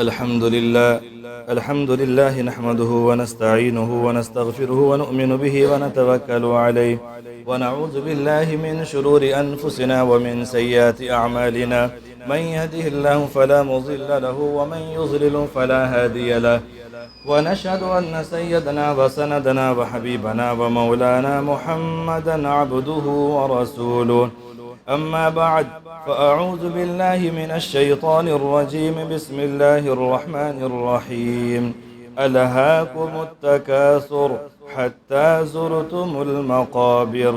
الحمد لله نحمده ونستعينه ونستغفره ونؤمن به ونتوكل عليه ونعوذ بالله من شرور أنفسنا ومن سيئات أعمالنا من يهده الله فلا مضل له ومن يضلل فلا هادي له ونشهد أن سيدنا وسندنا وحبيبنا ومولانا محمدا عبده ورسوله أما بعد فأعوذ بالله من الشيطان الرجيم بسم الله الرحمن الرحيم ألهاكم التكاثر حتى زرتم المقابر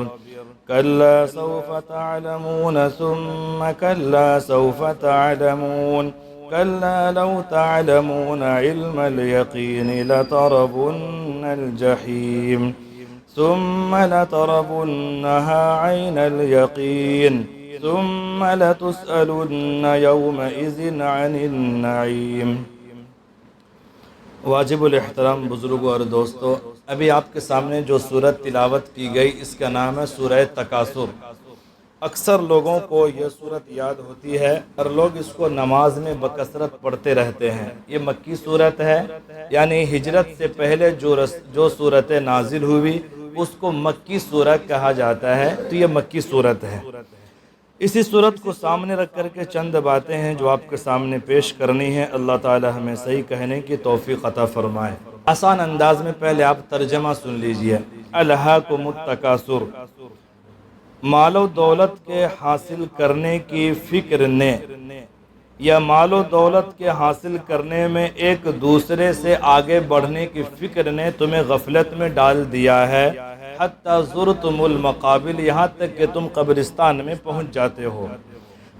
كلا سوف تعلمون ثم كلا سوف تعلمون كلا لو تعلمون علم اليقين لترون الجحيم ثم لترونها عين اليقين ثم لتسألن يومئذ عن النعيم۔ واجب الاحترام بزرگوں اور دوستو، ابھی آپ کے سامنے جو سورت تلاوت کی گئی اس کا نام ہے سورہ تکاثر۔ اکثر لوگوں کو یہ سورت یاد ہوتی ہے اور لوگ اس کو نماز میں بکثرت پڑھتے رہتے ہیں۔ یہ مکی سورت ہے، یعنی ہجرت سے پہلے جو سورت نازل ہوئی اس کو مکی سورت کہا جاتا ہے، تو یہ مکی سورت ہے۔ اسی سورت کو سامنے رکھ کر کے چند باتیں ہیں جو آپ کے سامنے پیش کرنی ہے۔ اللہ تعالی ہمیں صحیح کہنے کی توفیق عطا فرمائے۔ آسان انداز میں پہلے آپ ترجمہ سن لیجئے۔ الہاکم التکاثر، مال و دولت کے حاصل کرنے کی فکر نے یا مال و دولت کے حاصل کرنے میں ایک دوسرے سے آگے بڑھنے کی فکر نے تمہیں غفلت میں ڈال دیا ہے۔ حتی زرتم المقابر، یہاں تک کہ تم قبرستان میں پہنچ جاتے ہو۔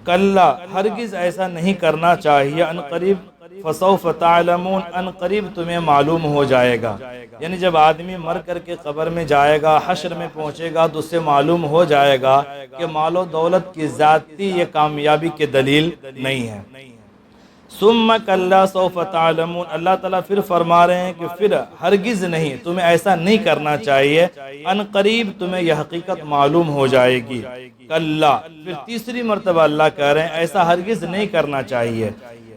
کلا، ہرگز ایسا نہیں کرنا چاہیے۔ ان قریب فسوف تعلمون، ان قریب تمہیں معلوم ہو جائے گا۔ یعنی جب آدمی مر کر کے قبر میں جائے گا، حشر میں پہنچے گا تو اس سے معلوم ہو جائے گا کہ مال و دولت کی ذاتی یہ کامیابی کی دلیل نہیں ہے۔ ثم کلا سوف تعلمون، اللہ تعالیٰ پھر فرما رہے ہیں کہ پھر ہرگز نہیں، تمہیں ایسا نہیں کرنا چاہیے، ان قریب تمہیں یہ حقیقت معلوم ہو جائے گی۔ کلا، پھر تیسری مرتبہ اللہ کہہ رہے ہیں ایسا ہرگز نہیں کرنا چاہیے۔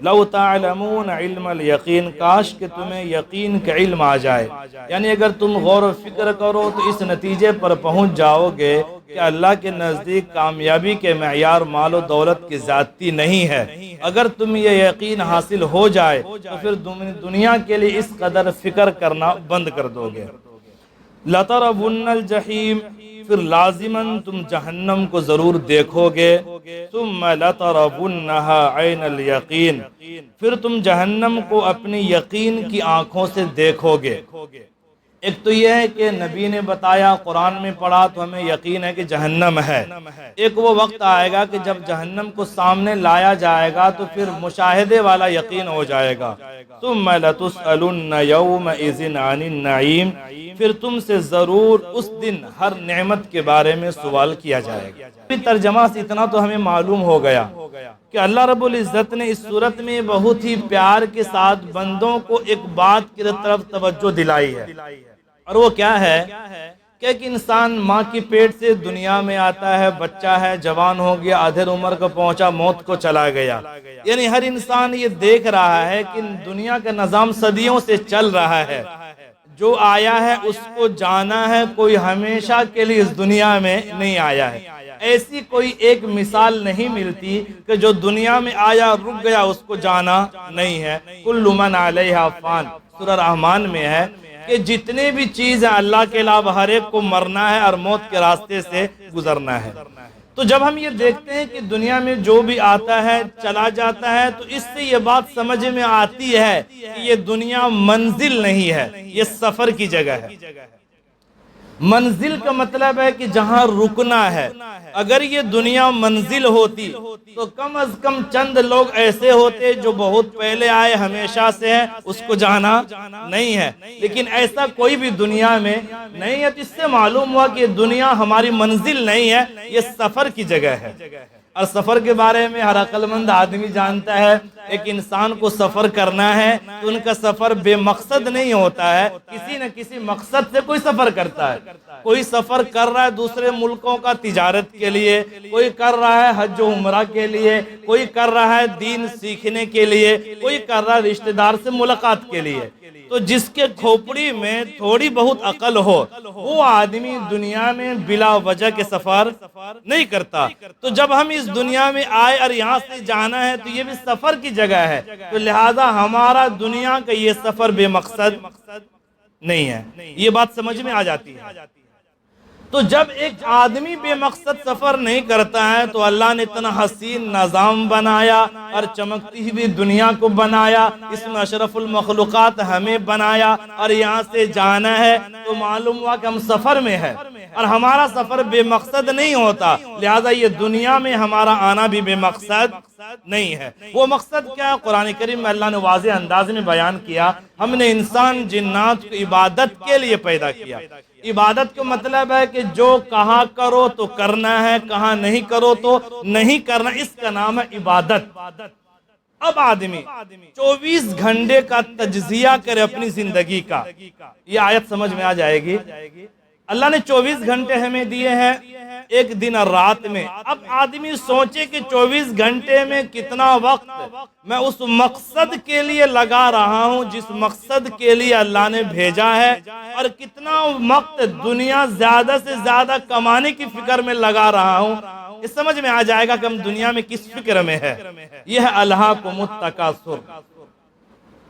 لو تعلمون علم الیقین، کاش کہ تمہیں یقین کا علم آ جائے، یعنی اگر تم غور و فکر کرو تو اس نتیجے پر پہنچ جاؤ گے کہ اللہ کے نزدیک کامیابی کے معیار مال و دولت کی ذاتی نہیں ہے۔ اگر تم یہ یقین حاصل ہو جائے تو پھر دنیا کے لیے اس قدر فکر کرنا بند کر دو گے۔ لَتَرَوُنَّ الْجَحِيمَ، پھر لازماً تم جہنم کو ضرور دیکھو گے۔ ثُمَّ لَتَرَوُنَّهَا عَيْنَ الْيَقِينَ، پھر تم جہنم کو اپنی یقین کی آنکھوں سے دیکھو گے۔ ایک تو یہ ہے کہ نبی نے بتایا، قرآن میں پڑھا تو ہمیں یقین ہے کہ جہنم ہے۔ ایک وہ وقت آئے گا کہ جب جہنم کو سامنے لایا جائے گا تو پھر مشاہدے والا یقین ہو جائے گا۔ ثُمَّ لَتُسْأَلُنَّ يَوْمَئِذٍ عَنِ النَّعِيمِ، پھر تم سے ضرور اس دن ہر نعمت کے بارے میں سوال کیا جائے گا۔ ترجمہ سے اتنا تو ہمیں معلوم ہو گیا کہ اللہ رب العزت نے اس صورت میں بہت ہی پیار کے ساتھ بندوں کو ایک بات کی طرف توجہ دلائی ہے، اور وہ کیا ہے کہ ایک انسان ماں کی پیٹ سے دنیا میں آتا ہے، بچہ ہے، جوان ہو گیا، آدھر عمر کو پہنچا، موت کو چلا گیا۔ یعنی ہر انسان یہ دیکھ رہا ہے کہ دنیا کا نظام صدیوں سے چل رہا ہے، جو آیا ہے اس کو جانا ہے، کوئی ہمیشہ کے لیے اس دنیا میں نہیں آیا ہے۔ ایسی کوئی ایک مثال نہیں ملتی کہ جو دنیا میں آیا رک گیا، اس کو جانا نہیں ہے۔ کل من علیہا فان، سورہ رحمان میں ہے کہ جتنے بھی چیز ہیں اللہ کے علاوہ ہر ایک کو مرنا ہے اور موت کے راستے سے گزرنا ہے۔ تو جب ہم یہ دیکھتے ہیں کہ دنیا میں جو بھی آتا ہے چلا جاتا ہے تو اس سے یہ بات سمجھ میں آتی ہے کہ یہ دنیا منزل نہیں ہے، یہ سفر کی جگہ ہے۔ منزل کا مطلب ہے کہ جہاں رکنا ہے۔ اگر یہ دنیا منزل ہوتی تو کم از کم چند لوگ ایسے ہوتے جو بہت پہلے آئے، ہمیشہ سے ہیں، اس کو جانا نہیں ہے، لیکن ایسا کوئی بھی دنیا میں نہیں ہے۔ تو اس سے معلوم ہوا کہ دنیا ہماری منزل نہیں ہے، یہ سفر کی جگہ ہے۔ اور سفر کے بارے میں ہر عقل مند آدمی جانتا ہے ایک انسان کو سفر کرنا ہے تو ان کا سفر بے مقصد نہیں ہوتا ہے، کسی نہ کسی مقصد سے کوئی سفر کرتا ہے۔ کوئی سفر کر رہا ہے دوسرے ملکوں کا تجارت کے لیے، کوئی کر رہا ہے حج و عمرہ کے لیے، کوئی کر رہا ہے دین سیکھنے کے لیے، کوئی کر رہا ہے رشتہ دار سے ملاقات کے لیے۔ تو جس کے کھوپڑی میں تھوڑی بہت عقل ہو وہ آدمی دنیا میں بلا وجہ کے سفر نہیں کرتا۔ تو جب ہم اس دنیا میں آئے اور یہاں سے جانا ہے تو یہ بھی سفر کی جگہ ہے، تو لہٰذا ہمارا دنیا کا یہ سفر بے مقصد نہیں ہے۔ یہ بات سمجھ میں آ جاتی ہے۔ تو جب ایک آدمی بے مقصد سفر نہیں کرتا ہے تو اللہ نے اتنا حسین نظام بنایا اور چمکتی ہوئی دنیا کو بنایا، اس میں اشرف المخلوقات ہمیں بنایا، اور یہاں سے جانا ہے تو معلوم ہوا کہ ہم سفر میں ہے، اور ہمارا سفر بے مقصد نہیں ہوتا، لہذا یہ دنیا میں ہمارا آنا بھی بے مقصد نہیں ہے۔ وہ مقصد کیا ہے؟ قرآن کریم میں اللہ نے واضح انداز میں بیان کیا، ہم نے انسان جنات کو عبادت کے لیے پیدا کیا۔ عبادت کا مطلب ہے کہ جو کہاں کرو تو کرنا ہے، کہاں نہیں کرو تو نہیں کرنا، اس کا نام ہے عبادت۔ اب آدمی 24 گھنٹے کا تجزیہ کرے اپنی زندگی کا، یہ آیت سمجھ میں آ جائے گی۔ اللہ نے 24 گھنٹے ہمیں دیے ہیں ایک دن اور رات میں۔ اب آدمی سوچے کہ 24 گھنٹے میں کتنا وقت میں اس مقصد کے لیے لگا رہا ہوں جس مقصد کے لیے اللہ نے بھیجا ہے، اور کتنا وقت دنیا زیادہ سے زیادہ کمانے کی فکر میں لگا رہا ہوں۔ اس سمجھ میں آ جائے گا کہ ہم دنیا میں کس فکر میں ہے۔ یہ ہے الہاکم التکاثر۔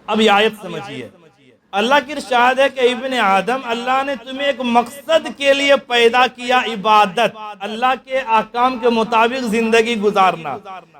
اب یہ آیت سمجھیے، اللہ کی ارشاد ہے کہ ابن آدم، اللہ نے تمہیں ایک مقصد کے لیے پیدا کیا، عبادت، اللہ کے احکام کے مطابق زندگی گزارنا۔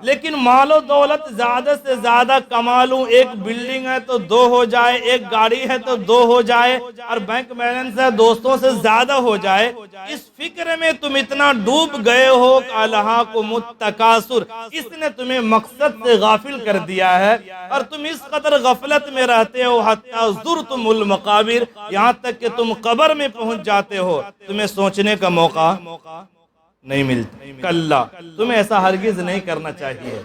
لیکن مال و دولت زیادہ سے زیادہ کما لوں، ایک بلڈنگ ہے تو 2 ہو جائے، ایک گاڑی ہے تو 2 ہو جائے، اور بینک بیلنس ہے دوستوں سے زیادہ ہو جائے، اس فکر میں تم اتنا ڈوب گئے ہو کہ الہاکم التکاثر، اس نے تمہیں مقصد سے غافل کر دیا ہے، اور تم اس قدر غفلت میں رہتے ہو حتی زرتم المقابر، یہاں تک کہ تم قبر میں پہنچ جاتے ہو، تمہیں سوچنے کا موقع نہیں ملتا۔ کلا، تمہیں ایسا ہرگز نہیں کرنا چاہیے۔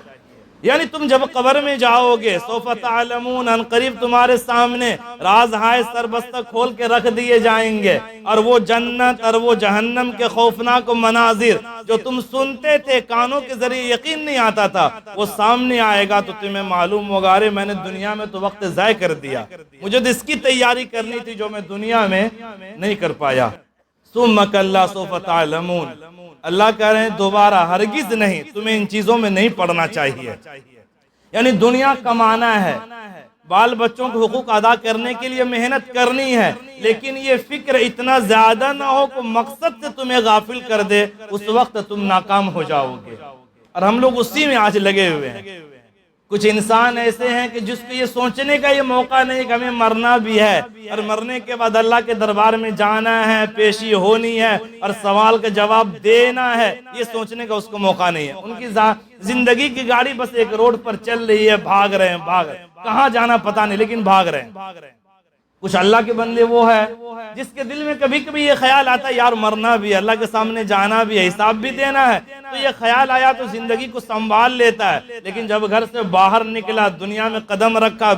یعنی تم جب قبر میں جاؤ گے، سوف تعلمون، ان قریب تمہارے سامنے راز ہائے سربستہ کھول کے رکھ دیے جائیں گے، اور وہ جنت اور وہ جہنم کے خوفناک مناظر جو تم سنتے تھے، کانوں کے ذریعے یقین نہیں آتا تھا، وہ سامنے آئے گا تو تمہیں معلوم ہوگا، ارے میں نے دنیا میں تو وقت ضائع کر دیا، مجھے تو اس کی تیاری کرنی تھی جو میں دنیا میں نہیں کر پایا۔ ثم کلا سوف تعلمون، اللہ کہہ رہے ہیں دوبارہ ہرگز نہیں، تمہیں ان چیزوں میں نہیں پڑنا چاہیے۔ یعنی دنیا کمانا ہے، بال بچوں کے حقوق ادا کرنے کے لیے محنت کرنی ہے، لیکن یہ فکر اتنا زیادہ نہ ہو کہ مقصد سے تمہیں غافل کر دے، اس وقت تم ناکام ہو جاؤ گے۔ اور ہم لوگ اسی میں آج لگے ہوئے ہیں۔ کچھ انسان ایسے ہیں کہ جس کو یہ سوچنے کا یہ موقع نہیں کہ ہمیں مرنا بھی ہے، اور مرنے کے بعد اللہ کے دربار میں جانا ہے، پیشی ہونی ہے، اور سوال کا جواب دینا ہے، یہ سوچنے کا اس کو موقع نہیں ہے۔ ان کی زندگی کی گاڑی بس ایک روڈ پر چل رہی ہے، بھاگ رہے ہیں، کہاں جانا پتہ نہیں لیکن بھاگ رہے ہیں۔ کچھ اللہ کے بندے وہ ہے جس کے دل میں کبھی کبھی یہ خیال آتا ہے یار مرنا بھی ہے، اللہ کے سامنے جانا بھی ہے، حساب بھی دینا ہے، تو یہ خیال آیا تو زندگی کو سنبھال لیتا ہے، لیکن جب گھر سے باہر نکلا، دنیا میں قدم رکھا،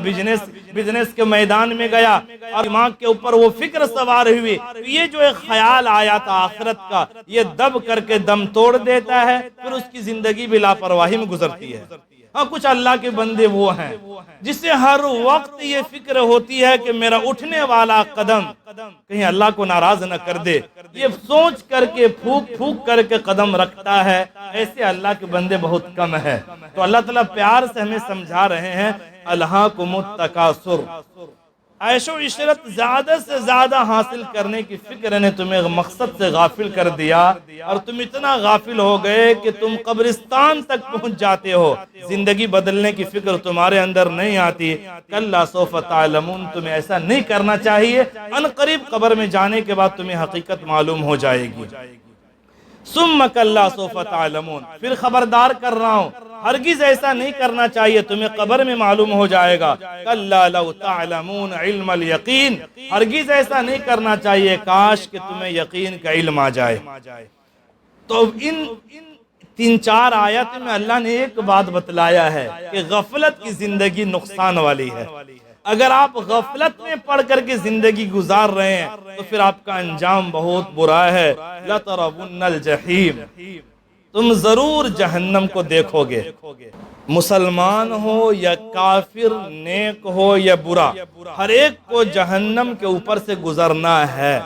بزنس کے میدان میں گیا، اور دماغ کے اوپر وہ فکر سوار ہوئی، تو یہ جو ایک خیال آیا تھا آخرت کا، یہ دب کر کے دم توڑ دیتا ہے، پھر اس کی زندگی بھی لاپرواہی میں گزرتی ہے۔ ہاں کچھ اللہ کے بندے وہ ہیں جسے ہر وقت یہ فکر ہوتی ہے کہ میرا اٹھنے والا قدم کہیں اللہ کو ناراض نہ کر دے، یہ سوچ کر کے پھونک کر کے قدم رکھتا ہے۔ ایسے اللہ کے بندے بہت کم ہیں۔ تو اللہ تعالیٰ پیار سے ہمیں سمجھا رہے ہیں الہاکم التکاثر، عیش و عشرت زیادہ سے زیادہ حاصل کرنے کی فکر نے تمہیں مقصد سے غافل کر دیا، اور تم اتنا غافل ہو گئے کہ تم قبرستان تک پہنچ جاتے ہو، زندگی بدلنے کی فکر تمہارے اندر نہیں آتی۔ کلا سوف تعلمون، تمہیں ایسا نہیں کرنا چاہیے، ان قریب قبر میں جانے کے بعد تمہیں حقیقت معلوم ہو جائے گی۔ ثم کلا سوف تعلمون، پھر خبردار کر رہا ہوں ہرگز ایسا نہیں کرنا چاہیے، تمہیں قبر میں معلوم ہو جائے گا۔ کلا لو تعلمون علم الیقین، ہرگز ایسا نہیں کرنا چاہیے، کاش کہ تمہیں یقین کا علم آ جائے۔ تو ان تین چار آیت میں اللہ نے ایک بات بتلایا ہے کہ غفلت کی زندگی نقصان والی ہے۔ اگر آپ غفلت میں پڑھ کر کے زندگی گزار رہے ہیں تو پھر آپ کا انجام بہت برا ہے۔ لَتَرَوُنَّ الْجَحِيمَ، تم ضرور جہنم کو دیکھو گے۔ مسلمان ہو یا کافر، نیک ہو یا برا، ہر ایک کو جہنم کے اوپر سے گزرنا ہے۔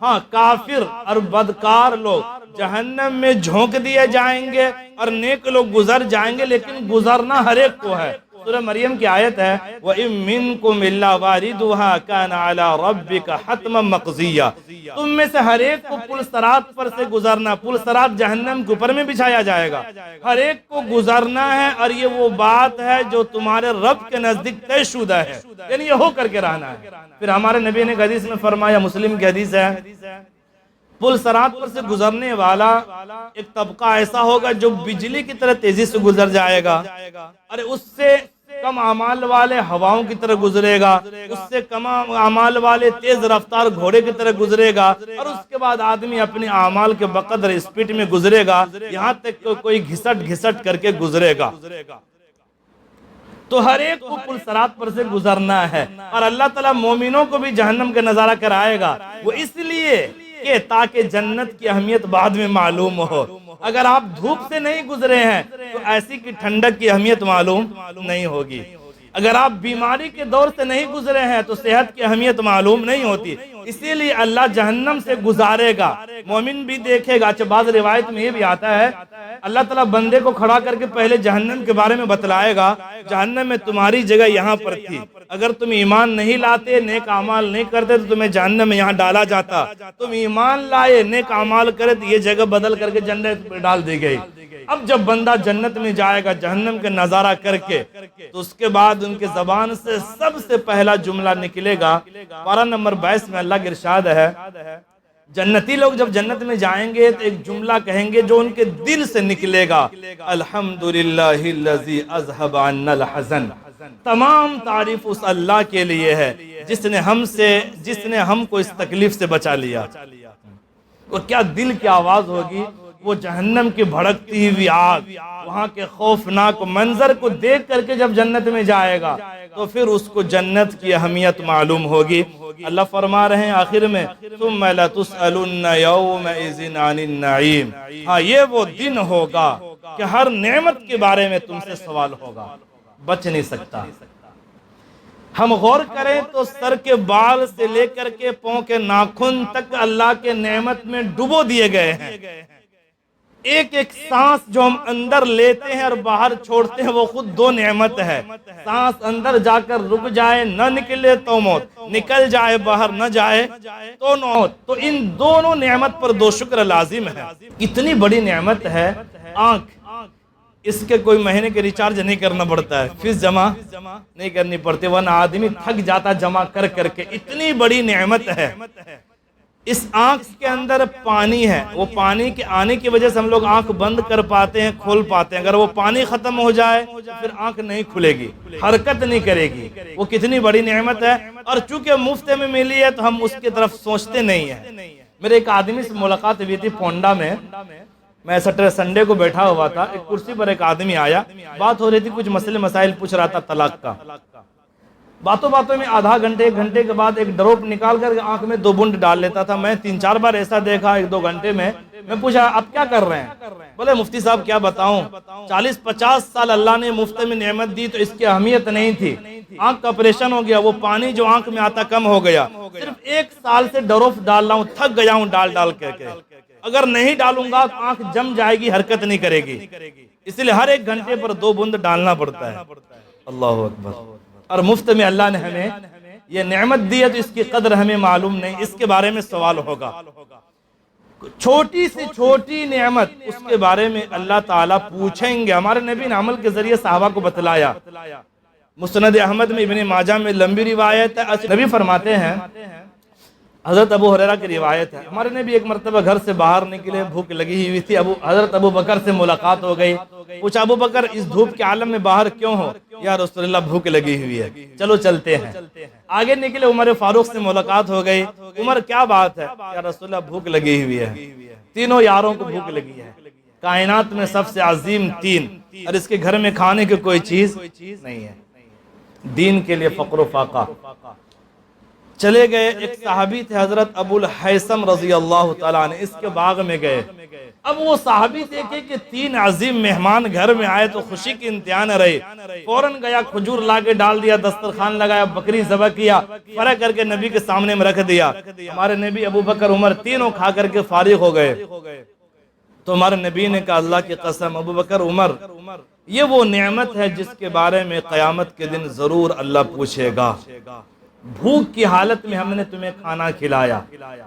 ہاں، کافر اور بدکار لوگ جہنم میں جھونک دیے جائیں گے اور نیک لوگ گزر جائیں گے، لیکن گزرنا ہر ایک کو ہے۔ سورہ مریم کی آیت ہے وَإِن مِّنكُمْ إِلَّا وَارِدُهَا كَانَ عَلَى رَبِّكَ حَتْمًا مَّقْضِيًّا، تم میں سے ہر ایک کو پل صراط پر سے گزرنا، پل صراط جہنم کے اوپر میں بچھایا جائے گا، ہر ایک کو گزرنا ہے، اور یہ وہ بات ہے جو تمہارے رب کے نزدیک طے شدہ ہے، یعنی یہ ہو کر کے رہنا ہے۔ پھر ہمارے نبی نے حدیث میں فرمایا، مسلم کی حدیث ہے، پل صراط پر سے گزرنے والا ایک طبقہ ایسا ہوگا جو بجلی کی طرح تیزی سے گزر جائے گا، اور اس سے کم اعمال والے ہواؤں کی طرح گزرے گا، اس سے کم اعمال والے تیز رفتار گھوڑے کی طرح گزرے گا، اور اس کے بعد آدمی اپنے اعمال کے بقدر اسپیڈ میں گزرے گا، یہاں تک کہ کوئی گھسٹ گھسٹ کر کے گزرے گا۔ تو ہر ایک کو پل صراط پر سے گزرنا ہے، اور اللہ تعالیٰ مومنوں کو بھی جہنم کا نظارہ کرائے گا، وہ اس لیے کہ تاکہ جنت کی اہمیت بعد میں معلوم ہو۔ اگر آپ دھوپ سے نہیں گزرے ہیں تو ایسی کی ٹھنڈک کی اہمیت معلوم نہیں ہوگی، اگر آپ بیماری کے دور سے نہیں گزرے ہیں تو صحت کی اہمیت معلوم نہیں ہوتی، اسی لیے اللہ جہنم سے گزارے گا، مومن بھی دیکھے گا۔ اچھا، بعض روایت میں یہ بھی آتا ہے اللہ تعالیٰ بندے کو کھڑا کر کے پہلے جہنم کے بارے میں بتلائے گا، جہنم میں تمہاری جگہ یہاں پر تھی، اگر تم ایمان نہیں لاتے، نیک اعمال نہیں کرتے تو تمہیں جہنم میں یہاں ڈالا جاتا، تم ایمان لائے، نیک اعمال کرے تو یہ جگہ بدل کر کے جنت میں ڈال دی گئی۔ اب جب بندہ جنت میں جائے گا جہنم کے نظارہ کر کے، تو اس کے بعد ان کے زبان سے سب سے پہلا جملہ نکلے گا، پارہ نمبر 22 میں اللہ کے ارشاد ہے، جنتی لوگ جب جنت میں جائیں گے تو ایک جملہ کہیں گے جو ان کے دل سے نکلے گا، الحمدللہ الذی اذھب عنا الحزن، تمام تعریف اس اللہ کے لیے ہے جس نے ہم کو اس تکلیف سے بچا لیا۔ وہ کیا دل کی آواز ہوگی، وہ جہنم کی بھڑکتی ہوئی آگ، وہاں کے خوفناک منظر کو دیکھ کر کے جب جنت میں جائے گا تو پھر اس کو جنت کی اہمیت معلوم ہوگی۔ اللہ فرما رہے ہیں آخر میں ثم لتسألن یومئذ عن النعیم، ہاں یہ وہ دن ہوگا کہ ہر نعمت کے بارے میں تم سے سوال ہوگا، بچ نہیں سکتا۔ ہم غور کریں تو سر کے بال سے لے کر کے پاؤں کے ناخن تک اللہ کے نعمت میں ڈبو دیے گئے ہیں۔ ایک ایک سانس جو ہم اندر لیتے ہیں اور باہر چھوڑتے ہیں وہ خود دو نعمت ہے۔ سانس اندر جا کر رک جائے نہ نکلے تو موت، نکل جائے باہر نہ جائے تو موت، تو ان دونوں نعمت پر دو شکر لازم ہے۔ اتنی بڑی نعمت ہے آنکھ، اس کے کوئی مہینے کے ریچارج نہیں کرنا پڑتا ہے، فیس جمع نہیں کرنی پڑتی، ورنہ آدمی تھک جاتا جمع کر کر کے، اتنی بڑی نعمت ہے۔ اس آنکھ کے اندر پانی ہے، وہ پانی کے آنے کی وجہ سے ہم لوگ آنکھ بند کر پاتے ہیں، کھول پاتے ہیں، اگر وہ پانی ختم ہو جائے پھر آنکھ نہیں کھلے گی، حرکت نہیں کرے گی۔ وہ کتنی بڑی نعمت ہے، اور چونکہ مفت میں ملی ہے تو ہم اس کی طرف سوچتے نہیں ہیں۔ میرے ایک آدمی سے ملاقات ہوئی تھی پونڈا میں، میں سنڈے کو بیٹھا ہوا تھا، ایک کرسی پر ایک آدمی آیا، بات ہو رہی تھی، کچھ مسئلے مسائل پوچھ رہا تھا طلاق کا۔ باتوں میں آدھا گھنٹے ایک گھنٹے کے بعد ایک ڈروپ نکال کر آنکھ میں 2 بوند ڈال لیتا تھا۔ میں 3-4 بار ایسا دیکھا 1-2 گھنٹے میں پوچھا اب کیا کر رہے ہیں؟ بولے مفتی صاحب کیا بتاؤں، 40-50 سال اللہ نے مفت میں نعمت دی تو اس کی اہمیت نہیں تھی، آنکھ کا آپریشن ہو گیا، وہ پانی جو آنکھ میں آتا کم ہو گیا، صرف 1 سال سے ڈروپ ڈال رہا ہوں، تھک گیا ہوں ڈال کر کے، اگر نہیں ڈالوں گا تو آنکھ جم جائے گی، حرکت نہیں کرے گی، اس لیے ہر 1 گھنٹے پر 2 بوند ڈالنا پڑتا ہے۔ اللہ اکبر۔ اور مفت میں اللہ نے ہمیں یہ نعمت دی ہے تو اس کی قدر ہمیں معلوم نہیں، اس کے بارے میں سوال ہوگا۔ چھوٹی سے چھوٹی نعمت اس کے بارے میں اللہ تعالیٰ پوچھیں گے۔ ہمارے نبی نے عمل کے ذریعے صحابہ کو بتلایا۔ مسند احمد میں، ابن ماجہ میں لمبی روایت ہے، نبی فرماتے ہیں، حضرت ابو ہریرہ کی روایت ہے، ہمارے نبی ایک مرتبہ گھر سے باہر نکلے، بھوک لگی ہوئی تھی، حضرت ابو بکر سے ملاقات ہو گئی، پوچھا ابو بکر اس دھوپ کے عالم میں باہر کیوں ہو؟ یا رسول اللہ بھوک لگی ہوئی ہے، چلو چلتے ہیں۔ آگے نکلے، عمر فاروق سے ملاقات ہو گئی، عمر کیا بات ہے؟ یا رسول اللہ بھوک لگی ہوئی ہے، تینوں یاروں کو بھوک لگی ہے، کائنات میں سب سے عظیم دین، اور اس کے گھر میں کھانے کی کوئی چیز نہیں ہے، دین کے لیے فقر و فاقہ۔ چلے گئے، ایک صحابی تھے حضرت ابو الحیثم رضی اللہ تعالیٰ عنہ، اس کے باغ میں گئے۔ اب وہ صحابی دیکھے کہ 3 عظیم مہمان گھر میں آئے تو خوشی کی انتہا نہ رہی، فوراً گیا کھجور لا کے ڈال دیا، دسترخوان لگایا، بکری ذبح کیا، فرا کر کے نبی کے سامنے میں رکھ دیا۔ ہمارے نبی ابو بکر عمر تینوں کھا کر کے فارغ ہو گئے۔ تو ہمارے نبی نے کہا اللہ کی قسم ابو بکر عمر، یہ وہ نعمت ہے جس کے بارے میں قیامت کے دن ضرور اللہ پوچھے گا۔ بھوک کی حالت میں ہم نے تمہیں کھانا کھلایا،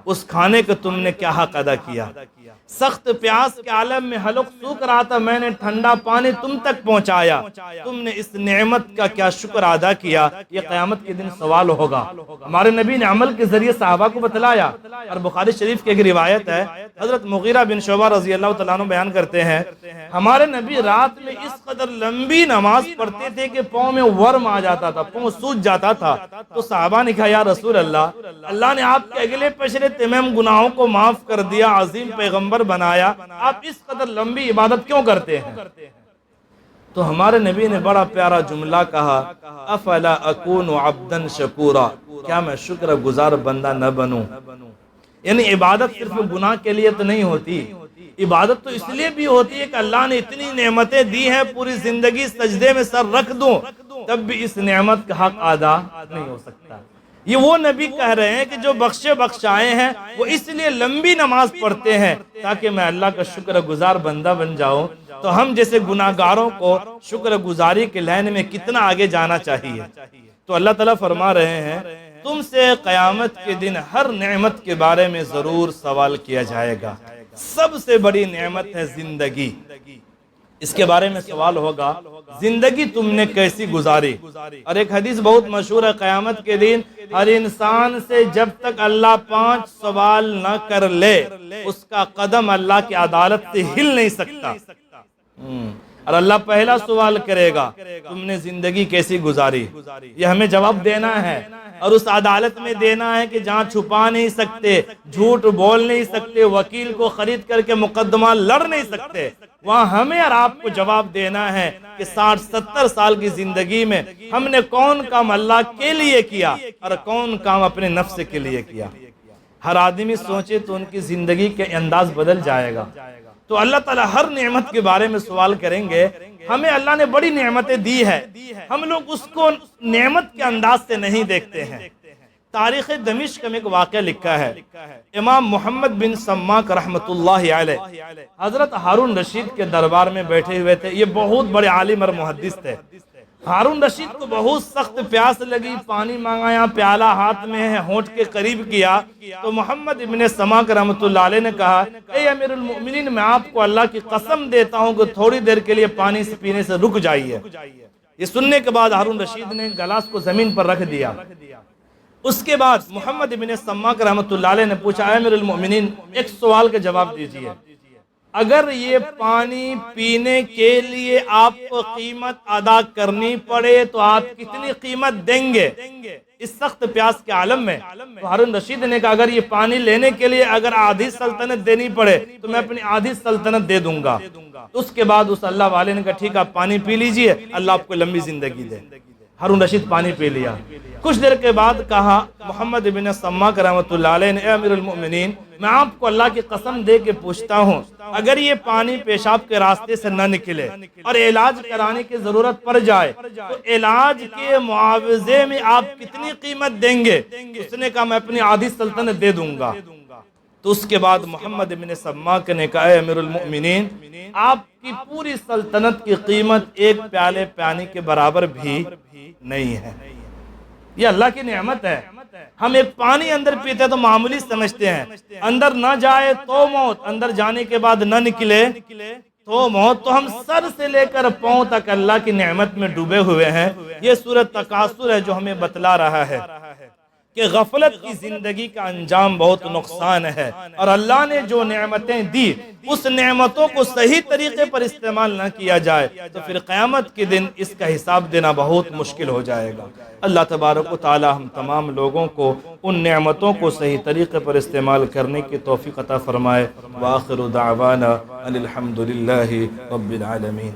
اس کھانے کا تم نے کیا حق ادا کیا؟ سخت پیاس کے عالم میں حلق سوکھ رہا تھا، میں نے ٹھنڈا پانی تم تک پہنچایا، تم نے اس نعمت کا کیا شکر ادا کیا؟ یہ قیامت کے دن سوال ہوگا۔ ہمارے نبی نے عمل کے ذریعے صحابہ کو بتلایا، اور بخاری شریف کی ایک روایت ہے، حضرت مغیرہ بن شعبہ رضی اللہ تعالیٰ عنہ بیان کرتے ہیں، ہمارے نبی رات میں اس قدر لمبی نماز پڑھتے تھے کہ پاؤں میں ورم آ جاتا تھا، پاؤں سوج جاتا تھا۔ تو صحابہ نے کہا یا رسول اللہ، اللہ نے آپ کے اگلے پچھلے تمام گناہوں کو معاف کر دیا، عظیم پیغمبر بنایا، آپ اس قدر لمبی عبادت کیوں کرتے ہیں؟ تو ہمارے نبی نے بڑا پیارا جملہ کہا، افلا اکون عبدا شکورا، کیا میں شکر گزار بندہ نہ بنوں؟ یعنی عبادت صرف گناہ کے لیے تو نہیں ہوتی، عبادت تو اس لیے بھی ہوتی ہے کہ اللہ نے اتنی نعمتیں دی ہیں، پوری زندگی سجدے میں سر رکھ دوں تب بھی اس نعمت کا حق ادا نہیں ہو سکتا۔ یہ وہ نبی کہہ رہے ہیں کہ جو بخشے بخشائے ہیں وہ اس لیے لمبی نماز پڑھتے ہیں تاکہ میں اللہ کا شکر گزار بندہ بن جاؤں۔ تو ہم جیسے گناہگاروں کو شکر گزاری کے لائن میں کتنا آگے جانا چاہیے۔ تو اللہ تعالیٰ فرما رہے ہیں تم سے قیامت کے دن ہر نعمت کے بارے میں ضرور سوال کیا جائے گا۔ سب سے بڑی نعمت ہے زندگی، اس کے بارے میں سوال ہوگا زندگی تم نے کیسی گزاری۔ اور ایک حدیث بہت مشہور ہے، قیامت کے دن ہر انسان سے جب تک اللہ 5 سوال نہ کر لے اس کا قدم اللہ کی عدالت سے ہل نہیں سکتا۔ اور اللہ پہلا سوال کرے گا تم نے زندگی کیسی گزاری، یہ ہمیں جواب دینا ہے، اور اس عدالت میں دینا ہے کہ جہاں چھپا نہیں سکتے، جھوٹ بول نہیں سکتے، وکیل کو خرید کر کے مقدمہ لڑ نہیں سکتے، وہاں ہمیں اور آپ کو جواب دینا ہے کہ 60-70 سال کی زندگی میں ہم نے کون کام اللہ کے لیے کیا اور کون کام اپنے نفس کے لیے کیا۔ ہر آدمی سوچے تو ان کی زندگی کے انداز بدل جائے گا۔ تو اللہ تعالیٰ ہر نعمت کے بارے میں سوال کریں گے۔ ہمیں اللہ نے بڑی نعمتیں دی ہے، ہم لوگ اس کو نعمت کے انداز سے نہیں دیکھتے ہیں۔ تاریخ دمشق میں ایک واقعہ لکھا ہے، امام محمد بن سماک رحمت اللہ علیہ حضرت ہارون رشید کے دربار میں بیٹھے ہوئے تھے۔ یہ بہت بڑے عالم اور محدث تھے۔ ہارون رشید کو بہت سخت پیاس لگی، پانی مانگایا، پیالہ ہاتھ میں ہے، ہونٹ کے قریب کیا تو محمد بن سماک رحمت اللہ علیہ نے کہا اے امیر المؤمنین، میں آپ کو اللہ کی قسم دیتا ہوں کہ تھوڑی دیر کے لیے پانی سے پینے سے رک جائیے۔ یہ سننے کے بعد ہارون رشید نے گلاس کو زمین پر رکھ دیا۔ اس کے بعد محمد بن سماک رحمت اللہ علیہ نے پوچھا اے امیر المؤمنین، ایک سوال کا جواب دیجئے، اگر یہ پانی پینے کے لیے آپ کو قیمت ادا کرنی پڑے تو آپ کتنی قیمت دیں گے اس سخت پیاس کے عالم میں؟ تو ہارون رشید نے کہا اگر یہ پانی لینے کے لیے اگر آدھی سلطنت دینی پڑے تو میں اپنی آدھی سلطنت دے دوں گا۔ اس کے بعد اس اللہ والے نے کہا ٹھیک ہے آپ پانی پی لیجئے، اللہ آپ کو لمبی زندگی دے۔ ہارون رشید پانی پی لیا۔ کچھ دیر کے بعد کہا محمد بن سماک رحمت اللہ علیہ نے اے امیر المؤمنین، میں آپ کو اللہ کی قسم دے کے پوچھتا ہوں اگر یہ پانی پیشاب کے راستے سے نہ نکلے اور علاج کرانے کی ضرورت پڑ جائے تو علاج کے معاوضے میں آپ کتنی قیمت دیں گے؟ اس نے کہا میں اپنی آدھی سلطنت دے دوں گا۔ تو اس کے بعد محمد بن سماک نے کہا اے امیر المؤمنین، آپ کی پوری سلطنت کی قیمت ایک پیالے پانی کے برابر بھی نہیں ہے۔ یہ اللہ کی نعمت ہے۔ ہم ایک پانی اندر پیتے تو معمولی سمجھتے ہیں، اندر نہ جائے تو موت، اندر جانے کے بعد نہ نکلے تو موت۔ تو ہم سر سے لے کر پاؤں تک اللہ کی نعمت میں ڈوبے ہوئے ہیں۔ یہ سورۃ تکاثر ہے جو ہمیں بتلا رہا ہے۔ کہ غفلت کی زندگی کا انجام بہت نقصان ہے، اور اللہ نے جو نعمتیں دی اس نعمتوں کو صحیح طریقے پر استعمال نہ کیا جائے تو پھر قیامت کے دن اس کا حساب دینا بہت مشکل ہو جائے گا۔ اللہ تبارک و تعالی ہم تمام لوگوں کو ان نعمتوں کو صحیح طریقے پر استعمال کرنے کی توفیق عطا فرمائے۔ وآخر دعوانا ان الحمد للہ رب العالمین۔